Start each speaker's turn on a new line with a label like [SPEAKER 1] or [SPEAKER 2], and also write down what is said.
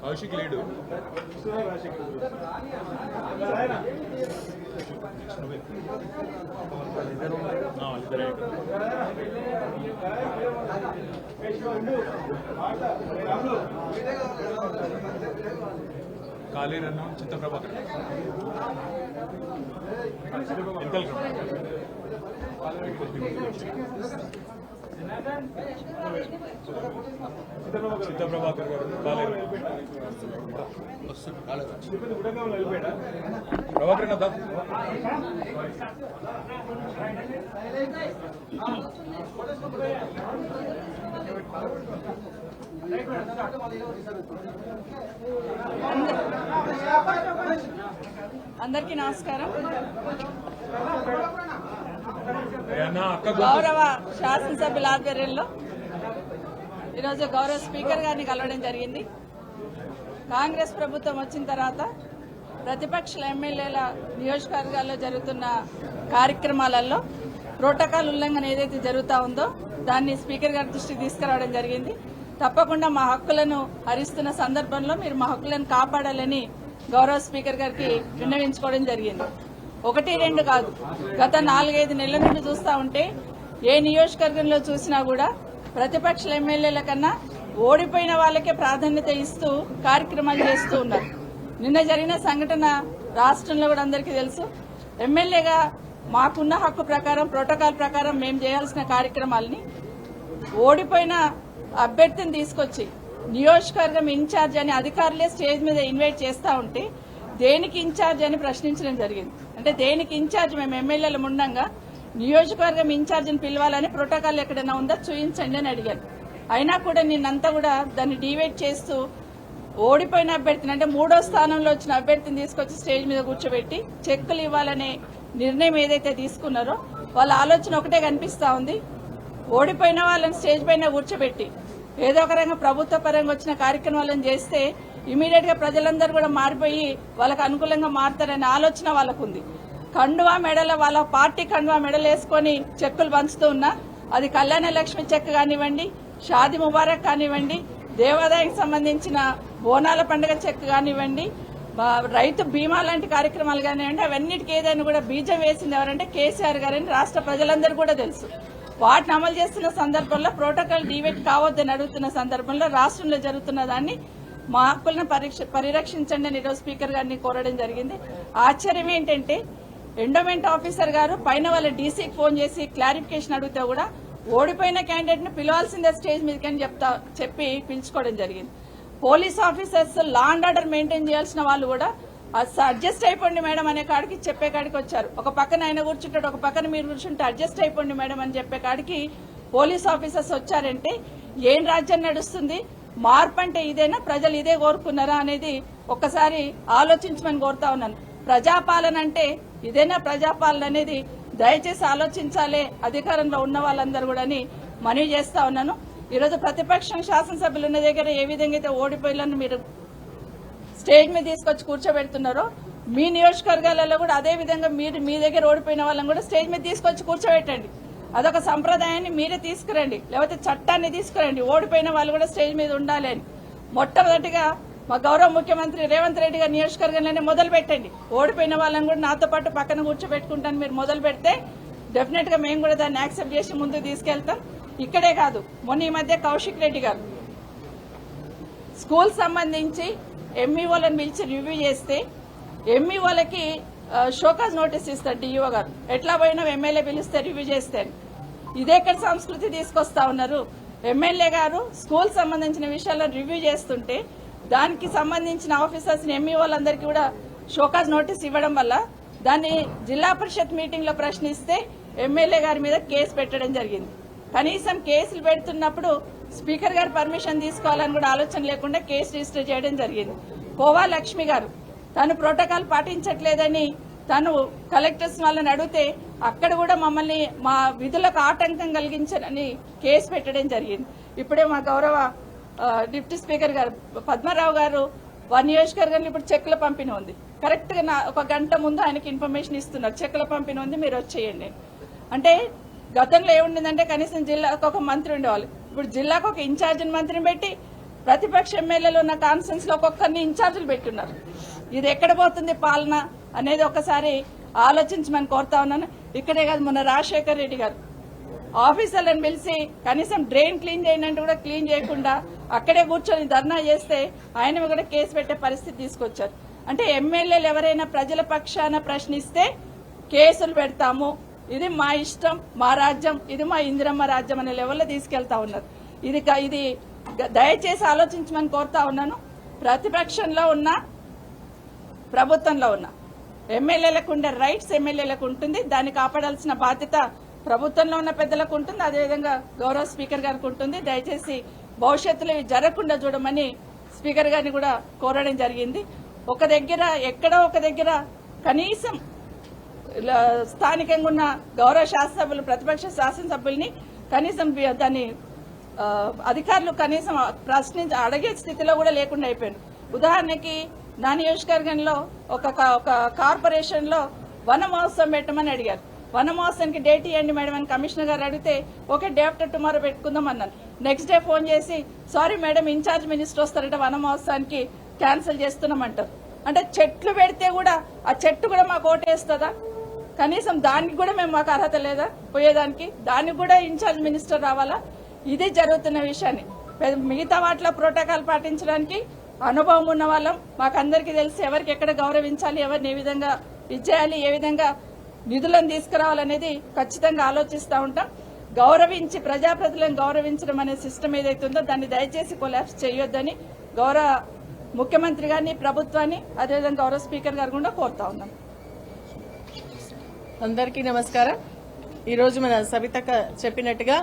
[SPEAKER 1] Kaushik lead కాళీ run చిత్తప్రభాకర్ చిత్తప్రభాకర్ గారు ప్రభాకర్ కదా
[SPEAKER 2] అందరికీ నమస్కారం. గౌరవ శాసనసభ్యుల ఆధ్వర్యంలో ఈరోజు గౌరవ స్పీకర్ గారిని కలవడం జరిగింది. కాంగ్రెస్ ప్రభుత్వం వచ్చిన తర్వాత ప్రతిపక్షాల ఎమ్మెల్యేల నియోజకవర్గాల్లో జరుగుతున్న కార్యక్రమాలలో ప్రోటోకాల్ ఉల్లంఘన ఏదైతే జరుగుతూ ఉందో దాన్ని స్పీకర్ గారి దృష్టికి తీసుకురావడం జరిగింది. తప్పకుండా మా హక్కులను హరిస్తున్న సందర్భంలో మీరు మా హక్కులను కాపాడాలని గౌరవ స్పీకర్ గారికి విన్నవించుకోవడం జరిగింది. 1-2 కాదు, గత 4-5 నెలల నుండి చూస్తూ ఉంటే ఏ నియోజకవర్గంలో చూసినా కూడా ప్రతిపక్షాల ఎమ్మెల్యేల కన్నా ఓడిపోయిన వాళ్ళకే ప్రాధాన్యత ఇస్తూ కార్యక్రమాలు చేస్తూ ఉన్నారు. నిన్న జరిగిన సంఘటన రాష్ట్రంలో కూడా అందరికీ తెలుసు. ఎమ్మెల్యేగా మాకున్న హక్కు ప్రకారం ప్రోటోకాల్ ప్రకారం మేము చేయాల్సిన కార్యక్రమాలని ఓడిపోయిన అభ్యర్థిని తీసుకొచ్చి నియోజకవర్గం ఇన్ఛార్జ్ అని అధికారులే స్టేజ్ మీద ఇన్వైట్ చేస్తూ ఉంటే దేనికి ఇన్ఛార్జ్ అని ప్రశ్నించడం జరిగింది. అంటే దేనికి ఇన్ఛార్జ్? మేము ఎమ్మెల్యేలు ఉండంగా నియోజకవర్గం ఇన్ఛార్జిని పిలవాలని ప్రోటోకాల్ ఎక్కడైనా ఉందా చూపించండి అని అడిగాను. అయినా కూడా నిన్నంతా కూడా దాన్ని డివైడ్ చేస్తూ ఓడిపోయిన అభ్యర్థిని అంటే 3వ స్థానంలో వచ్చిన అభ్యర్థిని తీసుకొచ్చి స్టేజ్ మీద కూర్చోబెట్టి చెక్కులు ఇవ్వాలనే నిర్ణయం ఏదైతే తీసుకున్నారో వాళ్ళ ఆలోచన ఒకటే కనిపిస్తా ఉంది. ఓడిపోయిన వాళ్ళని స్టేజ్ పైన కూర్చోబెట్టి ఏదో ఒక రంగా ప్రభుత్వ పరంగా వచ్చిన కార్యక్రమాలను చేస్తే ఇమీడియట్ గా ప్రజలందరూ కూడా మారిపోయి వాళ్ళకు అనుకూలంగా మారుతారనే ఆలోచన వాళ్ళకు ఉంది. కండువా మెడల వాళ్ళ పార్టీ కండువా మెడలు వేసుకుని చెక్కులు పంచుతూ ఉన్నా అది కళ్యాణ లక్ష్మి చెక్ కానివ్వండి, షాది ముబారక్ కానివ్వండి, దేవాదాయానికి సంబంధించిన బోనాల పండుగ చెక్ కానివ్వండి, రైతు బీమా లాంటి కార్యక్రమాలు కానివ్వండి, అవన్నిటికీ ఏదైనా కూడా బీజం వేసింది ఎవరంటే కేసీఆర్ గారని రాష్ట్ర ప్రజలందరూ కూడా తెలుసు. వాటిని అమలు చేస్తున్న సందర్భంలో ప్రోటోకాల్ డివైడ్ కావద్దని అడుగుతున్న సందర్భంలో రాష్ట్రంలో జరుగుతున్న దాన్ని మా హక్కులను పరిరక్షించండి అని ఈరోజు స్పీకర్ గారిని కోరడం జరిగింది. ఆశ్చర్యం ఏంటంటే ఎండోమెంట్ ఆఫీసర్ గారు పైన వాళ్ళ డీసీకి ఫోన్ చేసి క్లారిఫికేషన్ అడిగితే కూడా ఓడిపోయిన క్యాండిడేట్ ను పిలవాల్సిందే స్టేజ్ మీదకని చెప్పి పిలుచుకోవడం జరిగింది. Police officers law and order maintain చేయాల్సిన వాళ్ళు కూడా అడ్జస్ట్ అయిపోండి మేడం అనే కాడికి చెప్పే కాడికి వచ్చారు. ఒక పక్కన ఆయన కూర్చుంటాడు, ఒక పక్కన మీరు కూర్చుంటే అడ్జస్ట్ అయిపోండి మేడం అని చెప్పే కాడికి పోలీస్ ఆఫీసర్స్ వచ్చారంటే ఏం రాజ్యం నడుస్తుంది? మార్పు అంటే ఇదేనా? ప్రజలు ఇదే కోరుకున్నారా అనేది ఒక్కసారి ఆలోచించమని కోరుతా ఉన్నాను. ప్రజాపాలన అంటే ఇదేనా ప్రజాపాలన అనేది దయచేసి ఆలోచించాలే అధికారంలో ఉన్న వాళ్ళందరూ కూడా అని మనవి చేస్తా ఉన్నాను. ఈరోజు ప్రతిపక్షం శాసనసభ్యులు ఉన్న దగ్గర ఏ విధంగా అయితే ఓడిపోయిన మీరు స్టేజ్ మీద తీసుకొచ్చి కూర్చోబెడుతున్నారో మీ నియోజకవర్గాలలో కూడా అదే విధంగా మీరు మీ దగ్గర ఓడిపోయిన వాళ్ళని కూడా స్టేజ్ మీద తీసుకొచ్చి కూర్చోబెట్టండి. అదొక సంప్రదాయాన్ని మీరే తీసుకురండి, లేకపోతే చట్టాన్ని తీసుకురండి. ఓడిపోయిన వాళ్ళు కూడా స్టేజ్ మీద ఉండాలి అని మొట్టమొదటిగా మా గౌరవ ముఖ్యమంత్రి రేవంత్ రెడ్డి గారి నియోజకవర్గంలోనే మొదలు పెట్టండి. ఓడిపోయిన వాళ్ళని కూడా నాతో పాటు పక్కన కూర్చోబెట్టుకుంటాను మీరు మొదలు పెడితే డెఫినెట్ గా మేము కూడా దాన్ని యాక్సెప్ట్ చేసి ముందుకు తీసుకెళ్తాం. ఇక్కడే కాదు, మొన్న ఈ మధ్య కౌశిక్ రెడ్డి గారు స్కూల్ సంబంధించి ఎంఈఓలను పిలిచి రివ్యూ చేస్తే ఎంఈఓలకి షోకాజ్ నోటీస్ ఇస్తారు డిఈఓ గారు. ఎట్లా పోయినా ఎమ్మెల్యే పిలిస్తే రివ్యూ చేస్తే ఇదేక్కడ సంస్కృతి తీసుకొస్తా ఉన్నారు? ఎమ్మెల్యే గారు స్కూల్ సంబంధించిన విషయాల్లో రివ్యూ చేస్తుంటే దానికి సంబంధించిన ఆఫీసర్స్ ఎంఈఓలందరికీ కూడా షోకాజ్ నోటీస్ ఇవ్వడం వల్ల దాన్ని జిల్లా పరిషత్ మీటింగ్ లో ప్రశ్నిస్తే ఎమ్మెల్యే గారి మీద కేసు పెట్టడం జరిగింది. కనీసం కేసులు పెడుతున్నప్పుడు స్పీకర్ గారు పర్మిషన్ తీసుకోవాలని కూడా ఆలోచన లేకుండా కేసు రిజిస్టర్ చేయడం జరిగింది. కోవా లక్ష్మి గారు తను ప్రోటోకాల్ పాటించట్లేదని తను కలెక్టర్స్ వాళ్ళని అడిగితే అక్కడ కూడా మమ్మల్ని మా విధులకు ఆటంకం కలిగించారని కేసు పెట్టడం జరిగింది. ఇప్పుడే మా గౌరవ డిప్యూటీ స్పీకర్ గారు పద్మారావు గారు వారి నియోజకవర్గంలో ఇప్పుడు చెక్కుల పంపిణీ ఉంది. కరెక్ట్ గా ఒక గంట ముందు ఆయనకి ఇన్ఫర్మేషన్ ఇస్తున్నారు, చెక్కుల పంపిణీ ఉంది మీరు వచ్చేయండి అంటే. గతంలో ఏముండిందంటే కనీసం జిల్లాకు ఒక మంత్రి ఉండేవాళ్ళు, ఇప్పుడు జిల్లాకు ఒక ఇన్ఛార్జిని మంత్రిని పెట్టి ప్రతిపక్ష ఎమ్మెల్యేలు ఉన్న కాన్ఫరెన్స్ లో ఒక్కొక్కరిని ఇన్ఛార్జీలు పెట్టున్నారు. ఇది ఎక్కడ పోతుంది పాలన అనేది ఒకసారి ఆలోచించమని కోరుతా ఉన్నాను. ఇక్కడే కాదు, మొన్న రాజశేఖర్ రెడ్డి గారు ఆఫీసర్లను పిలిచి కనీసం డ్రైన్ క్లీన్ చేయండి అంటే కూడా క్లీన్ చేయకుండా అక్కడే కూర్చొని ధర్నా చేస్తే ఆయన కూడా కేసు పెట్టే పరిస్థితి తీసుకొచ్చారు. అంటే ఎమ్మెల్యేలు ఎవరైనా ప్రజల పక్షాన ప్రశ్నిస్తే కేసులు పెడతాము, ఇది మా ఇష్టం, మా రాజ్యం, ఇది మా ఇందిరమ్మ రాజ్యం అనే లెవెల్లో తీసుకెళ్తా ఉన్నారు. ఇది దయచేసి ఆలోచించమని కోరుతా ఉన్నాను. ప్రతిపక్షంలో ఉన్న ప్రభుత్వంలో ఉన్న ఎమ్మెల్యేలకు ఉండే రైట్స్ ఎమ్మెల్యేలకు ఉంటుంది. దాన్ని కాపాడాల్సిన బాధ్యత ప్రభుత్వంలో ఉన్న పెద్దలకు ఉంటుంది, అదేవిధంగా గౌరవ స్పీకర్ గారికి ఉంటుంది. దయచేసి భవిష్యత్తులో ఇవి జరగకుండా చూడమని స్పీకర్ గారిని కూడా కోరడం జరిగింది. ఒక దగ్గర ఎక్కడో ఒక దగ్గర కనీసం స్థానికంగా ఉన్న గౌరవ శాసనసభ్యులు ప్రతిపక్ష శాసనసభ్యుల్ని కనీసం దాన్ని అధికారులు కనీసం అడిగే స్థితిలో కూడా లేకుండా అయిపోయారు. ఉదాహరణకి నా నియోజకవర్గంలో ఒక కార్పొరేషన్ లో వన మహోత్సవం పెట్టమని అడిగారు. వన మహోత్సవానికి డేట్ ఇవ్వండి మేడం అని కమిషనర్ గారు అడిగితే ఓకే డే ఆఫ్టర్ టుమారో పెట్టుకుందాం అన్నాను. నెక్స్ట్ డే ఫోన్ చేసి సారీ మేడం ఇన్ఛార్జ్ మినిస్టర్ వస్తారట వన మహోత్సవానికి క్యాన్సిల్ చేస్తున్నామంటారు. అంటే చెట్లు పెడితే కూడా ఆ చెట్టు కూడా మాకు ఓటేస్తుందా? కనీసం దానికి కూడా మాకు అర్హత లేదా పోయేదానికి? దానికి కూడా ఇన్ఛార్జ్ మినిస్టర్ రావాలా? ఇది జరుగుతున్న విషయాన్ని మిగతా వాటిలో ప్రోటోకాల్ పాటించడానికి అనుభవం ఉన్న వాళ్ళం. మాకందరికీ తెలిసి ఎవరికి ఎక్కడ గౌరవించాలి, ఎవరిని ఏ విధంగా ఇచ్చేయాలి, ఏ విధంగా నిధులను తీసుకురావాలనేది ఖచ్చితంగా ఆలోచిస్తూ ఉంటాం. గౌరవించి ప్రజాప్రతినిధులను గౌరవించడం అనే సిస్టమ్ ఏదైతే ఉందో దాన్ని దయచేసి కొలాప్స్ చేయొద్దని గౌరవ ముఖ్యమంత్రి గారిని, ప్రభుత్వాన్ని, అదేవిధంగా గౌరవ స్పీకర్ గారు కూడా కోరుతా ఉన్నాం.
[SPEAKER 3] అందరికీ నమస్కారం. ఈరోజు మన సవితక్క చెప్పినట్టుగా